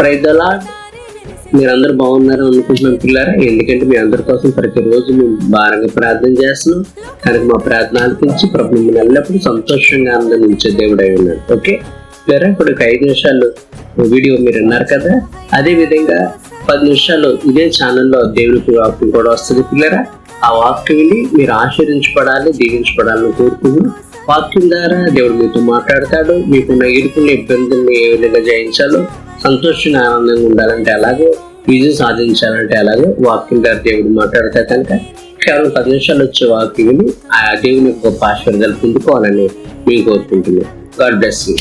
Praise the lord. మీరందరూ బాగున్నారు అనుకుంటున్నాను పిల్లరా. ఎందుకంటే మీ అందరి కోసం ప్రతిరోజు మేము భారంగా ప్రార్థన చేస్తున్నాం కనుక మా ప్రార్థన ఆలకించి ప్రభు మిమ్మల్ని ఎల్లప్పుడూ సంతోషంగా ఆనందించే దేవుడు అయి ఉన్నాడు. ఓకే పిల్లరా, ఇప్పుడు 5 నిమిషాలు వీడియో మీరు విన్నారు కదా, అదే విధంగా 10 నిమిషాలు ఇదే ఛానల్లో దేవునికి వాక్యం కూడా వస్తుంది పిల్లరా. ఆ వాక్యం విని మీరు ఆశీర్వించబడాలి, దీవించబడాలని కోరుకుంటూ వాక్యం ద్వారా దేవుడు మీతో మాట్లాడతాడు. మీకున్న ఇరుకున్న ఇబ్బందుల్ని ఏ విధంగా జయించాలో, సంతోషంగా ఆనందంగా ఉండాలంటే అలాగే, విజయం సాధించాలంటే అలాగే వాక్యం ద్వారా దేవుడు మాట్లాడతా కనుక కేవలం 10 నిమిషాలు వచ్చే వాక్యం విని ఆ దేవుని గొప్ప ఆశీర్వాదాలు పొందుకోవాలని మేము కోరుకుంటున్నాం. God bless you.